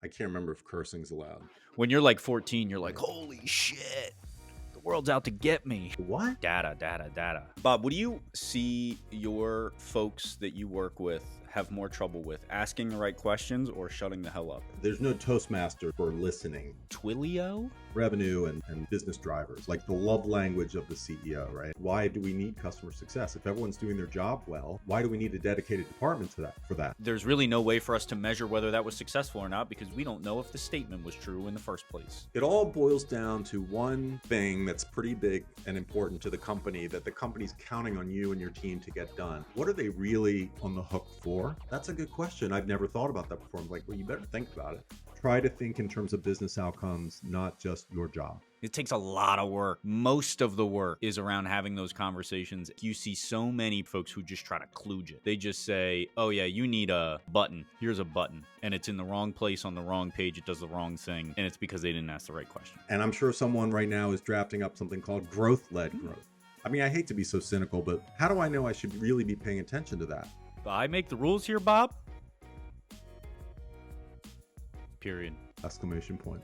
I can't remember if cursing's allowed. When you're like 14, you're like, holy shit, the world's out to get me. What? Data. Bob, what do you see your folks that you work with have more trouble with? Asking the right questions or shutting the hell up? There's no Toastmaster for listening. Twilio? Revenue and business drivers, like the love language of the CEO, right? Why do we need customer success? If everyone's doing their job well, why do we need a dedicated department for that? There's really no way for us to measure whether that was successful or not because we don't know if the statement was true in the first place. It all boils down to one thing that's pretty big and important to the company that the company's counting on you and your team to get done. What are they really on the hook for? That's a good question. I've never thought about that before. I'm like, well, you better think about it. Try to think in terms of business outcomes, not just your job. It takes a lot of work. Most of the work is around having those conversations. You see so many folks who just try to kludge it. They just say, oh yeah, you need a button. Here's a button. And it's in the wrong place on the wrong page. It does the wrong thing. And it's because they didn't ask the right question. And I'm sure someone right now is drafting up something called growth-led growth. I mean, I hate to be so cynical, but how do I know I should really be paying attention to that? I make the rules here, Bob. Period. Exclamation point.